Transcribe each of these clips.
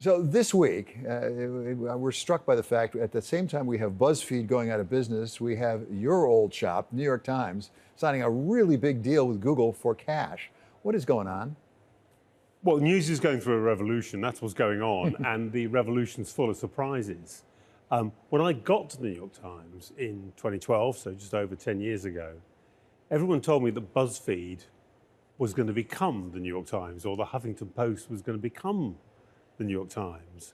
So this week, we're struck by the fact at the same time we have BuzzFeed going out of business, we have your old shop, New York Times, signing a really big deal with Google for cash. What is going on? Well, news is going through a revolution. That's what's going on, and the revolution's full of surprises. When I got to the New York Times in 2012, so just over 10 years ago, everyone told me that BuzzFeed was going to become the New York Times, or the Huffington Post was going to become the New York Times.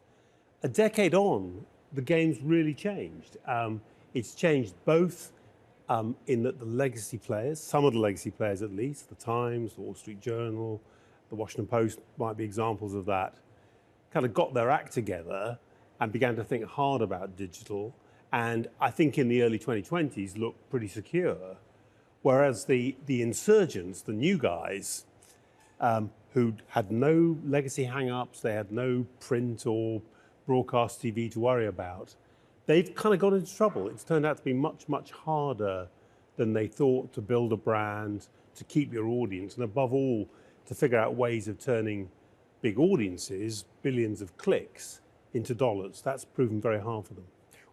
A decade on, the game's really changed. It's changed both in that the legacy players, some of the legacy players at least, the Times, the Wall Street Journal, the Washington Post might be examples of that, kind of got their act together and began to think hard about digital. And I think in the early 2020s looked pretty secure. Whereas the insurgents, the new guys, who had no legacy hang-ups, they had no print or broadcast TV to worry about, they've kind of got into trouble. It's turned out to be much, much harder than they thought to build a brand, to keep your audience, and above all, to figure out ways of turning big audiences, billions of clicks, into dollars. That's proven very hard for them.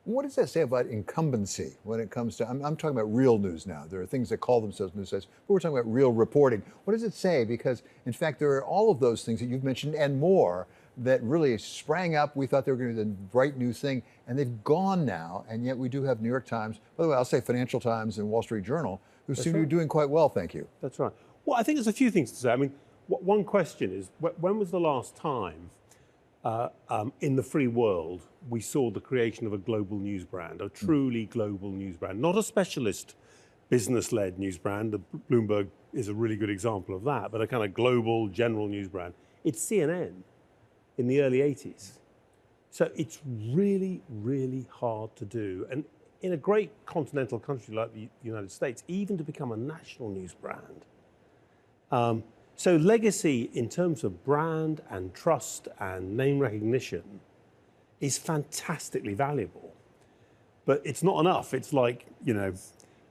What does that say about incumbency when it comes to, I'm talking about real news now. There are things that call themselves news sites, but we're talking about real reporting. What does it say? Because in fact, there are all of those things that you've mentioned and more that really sprang up. We thought they were going to be the bright new thing, and they've gone now. And yet we do have New York Times, by the way, I'll say Financial Times and Wall Street Journal, who seem to be doing quite well, thank you. That's right. Well, I think there's a few things to say. I mean, one question is, when was the last time in the free world we saw the creation of a global news brand, a truly global news brand, not a specialist business-led news brand? Bloomberg is a really good example of that, but a kind of global general news brand. It's CNN in the early 80s. So it's really, really hard to do. And in a great continental country like the United States, even to become a national news brand. So legacy in terms of brand and trust and name recognition is fantastically valuable. But it's not enough. It's like, you know,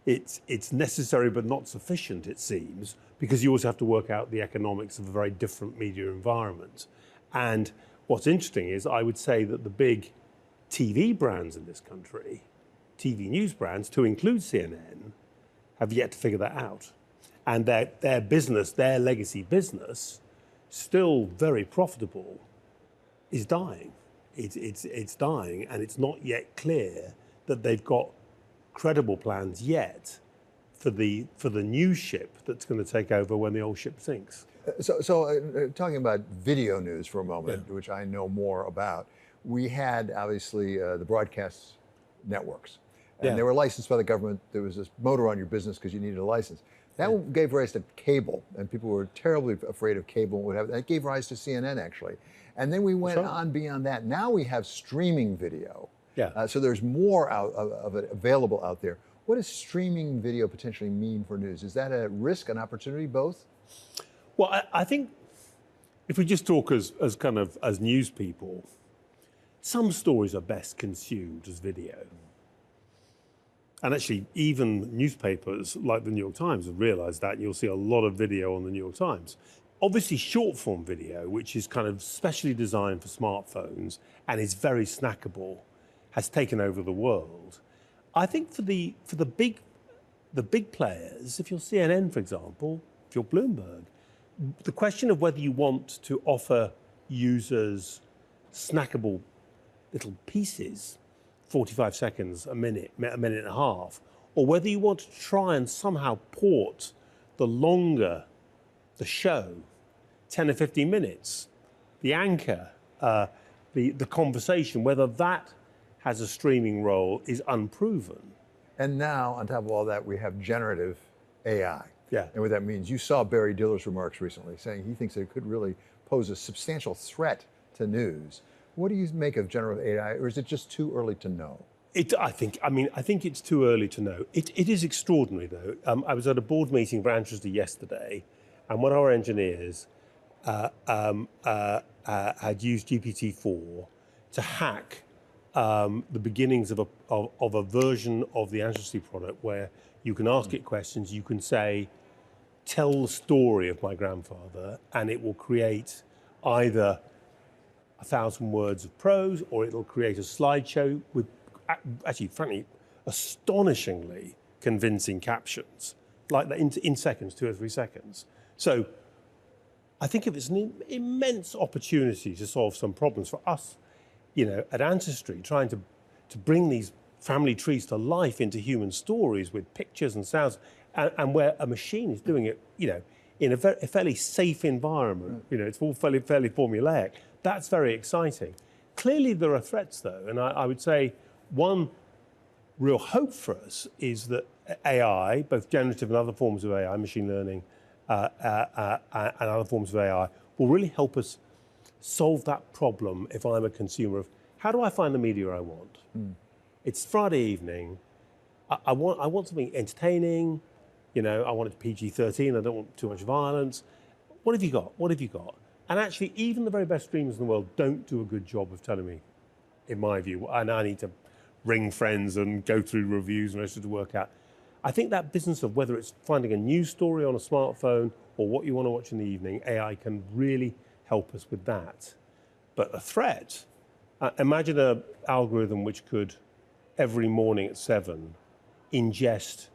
it's necessary but not sufficient, it seems, because you also have to work out the economics of a very different media environment. And what's interesting is I would say that the big TV brands in this country, TV news brands, to include CNN, have yet to figure that out. And their business, their legacy business, still very profitable, is dying. It's dying, and it's not yet clear that they've got credible plans yet for the new ship that's going to take over when the old ship sinks. So talking about video news for a moment, which I know more about, we had obviously the broadcast networks, and they were licensed by the government. There was this motor on your business because you needed a license. That gave rise to cable, and people were terribly afraid of cable and what have. That gave rise to CNN, actually. And then we went on beyond that. Now we have streaming video. So there's more of it available out there. What does streaming video potentially mean for news? Is that a risk, an opportunity, both? Well, I think if we just talk as news people, some stories are best consumed as video. And actually, even newspapers like the New York Times have realized that. You'll see a lot of video on the New York Times. Obviously, short form video, which is kind of specially designed for smartphones and is very snackable, has taken over the world. I think for the big players, if you're CNN, for example, if you're Bloomberg, the question of whether you want to offer users snackable little pieces, 45 seconds, a minute and a half, or whether you want to try and somehow port the show, 10 or 15 minutes, the anchor, the conversation, whether that has a streaming role is unproven. And now, on top of all that, we have generative AI. Yeah. And what that means, you saw Barry Diller's remarks recently saying he thinks it could really pose a substantial threat to news. What do you make of generative AI, or is it just too early to know? I think it's too early to know. It is extraordinary, though. I was at a board meeting for Antrusty yesterday, and one of our engineers had used GPT-4 to hack the beginnings of a version of the Antrusty product where you can ask it questions, you can say, tell the story of my grandfather, and it will create either 1,000 words of prose, or it'll create a slideshow with actually, frankly, astonishingly convincing captions, like that in seconds, 2 or 3 seconds. So I think if it's an immense opportunity to solve some problems for us, at Ancestry, trying to bring these family trees to life into human stories with pictures and sounds, and where a machine is doing it, in a fairly safe environment. It's all fairly formulaic. That's very exciting. Clearly, there are threats, though, and I would say one real hope for us is that AI, both generative and other forms of AI, machine learning, and other forms of AI, will really help us solve that problem if I'm a consumer of how do I find the media I want? It's Friday evening. I want something entertaining. I want it PG-13. I don't want too much violence. What have you got? What have you got? And actually, even the very best streamers in the world don't do a good job of telling me, in my view, and I need to ring friends and go through reviews and to work out. I think that business of whether it's finding a news story on a smartphone or what you want to watch in the evening, AI can really help us with that. But a threat, imagine an algorithm which could, every morning at 7, ingest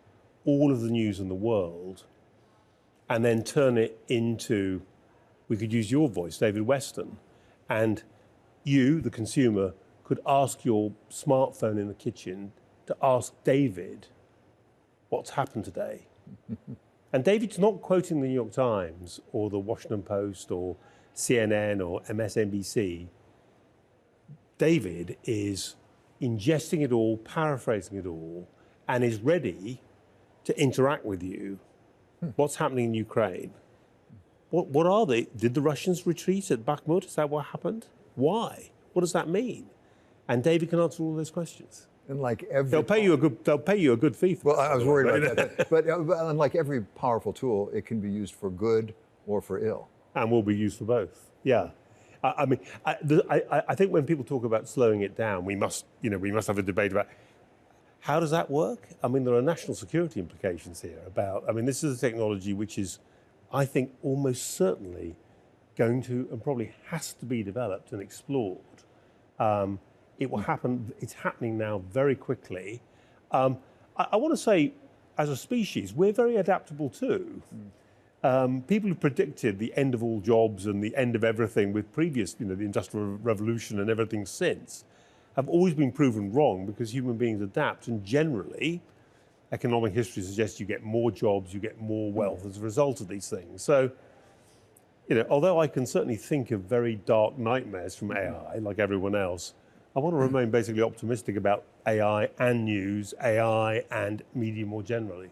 all of the news in the world and then turn it into, we could use your voice, David Weston, and you, the consumer, could ask your smartphone in the kitchen to ask David what's happened today. And David's not quoting the New York Times or the Washington Post or CNN or MSNBC. David is ingesting it all, paraphrasing it all, and is ready to interact with you. What's happening in Ukraine? What are they? Did the Russians retreat at Bakhmut? Is that what happened? Why? What does that mean? And David can answer all those questions. And like every they'll pay you a good fee for well, that. I was worried about that. But unlike every powerful tool, it can be used for good or for ill. And will be used for both. Yeah. I think when people talk about slowing it down, we must have a debate about how does that work? There are national security implications here this is a technology which is, I think, almost certainly going to, and probably has to be developed and explored. It will happen, it's happening now very quickly. I want to say, as a species, we're very adaptable too. People who predicted the end of all jobs and the end of everything with previous, the Industrial Revolution and everything since, have always been proven wrong because human beings adapt, and generally, economic history suggests you get more jobs, you get more wealth as a result of these things. So, although I can certainly think of very dark nightmares from AI, like everyone else, I want to remain basically optimistic about AI and news, AI and media more generally.